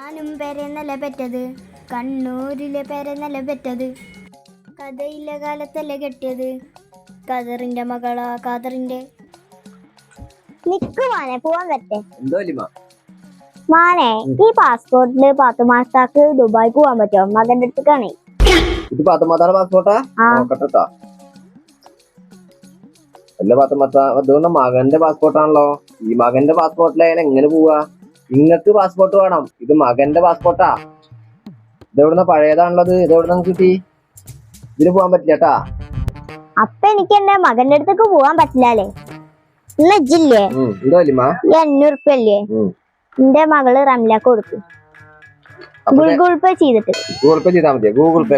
ഞാനും പെരെന്നല്ല പെറ്റത്, കണ്ണൂരിലെ പെരെന്നല്ല പെറ്റത്, കഥയിലെ കാലത്തല്ലേ കെട്ടിയത്, കതറിന്റെ മകളാ കാതറിന്റെ. നിക്കുവാനെ പോവാൻ പറ്റേ എന്തോ മാനെ ഈ പാസ്പോർട്ടില് 10 മാസത്താക്ക് ദുബായ് പോവാൻ പറ്റുമോ? മകന്റെ അടുത്തേക്കാണേ. ഇത് പാത്തമാത്താടെ പാസ്പോർട്ടാ? നോക്കട്ടെട്ടാ. അല്ല ഇതുകൊണ്ട് മകന്റെ പാസ്പോർട്ടാണല്ലോ. ഈ മകന്റെ പാസ്പോർട്ടിലായാലും എങ്ങനെ പോവാ? ഇങ്ങക്ക് പാസ്പോർട്ട് വേണം, ഇത് മകന്റെ പാസ്പോർട്ടാ. ഇതെവിടുന്ന പഴയതാണുള്ളത്, ഇതെവിടുന്ന കിട്ടി? ഇതിന് പോവാൻ പറ്റില്ലട്ടാ. അപ്പൊ എനിക്ക് എന്റെ മകന്റെ അടുത്തേക്ക് പോവാൻ പറ്റില്ലേ? ഇല്ലേ എന്തോ വലിയ ഈ 500 റുപ്യല്ലേ എന്റെ മകള് റംലാക്ക് കൊടുത്തു. ഗൂഗിൾ പേ ചെയ്തിട്ട്. ഗൂഗിൾ പേ ചെയ്താൽ മതിയോ? ഗൂഗിൾ പേ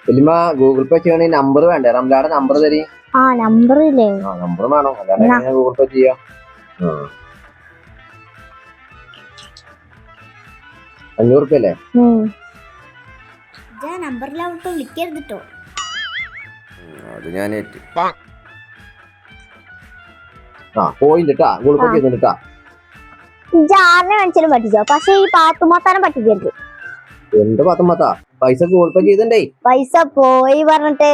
വലിയ ഗൂഗിൾ പേ ചെയ്യണ നമ്പർ വേണ്ടേ? റംലാടെ നമ്പർ തരി. നമ്പർ ഇല്ലേ? നമ്പർ വേണം, അല്ലാതെ ഗൂഗിൾ പേ ചെയ്യാ. 500 റുപ്യ അല്ലേ? നമ്പറിലോട്ട് വിളിക്കരുതിട്ടോ. അത് ഞാൻ പോയിട്ടാ ഗൂഗിൾ പേ ചെയ്തിട്ടാ. ജാറിനെ മനസ്സിലും പറ്റിച്ചോ, പക്ഷെ ഈ പാത്തുമാത്താനം പറ്റിക്കരുത്. എന്ത് പാത്തുമാത്താ? പൈസ ഗൂഗിൾ പേ ചെയ്തണ്ടേ? പൈസ പോയി പറഞ്ഞിട്ട്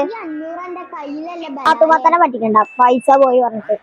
പാത്തുമാത്താനം പറ്റിക്കണ്ട. പൈസ പോയി പറഞ്ഞിട്ട്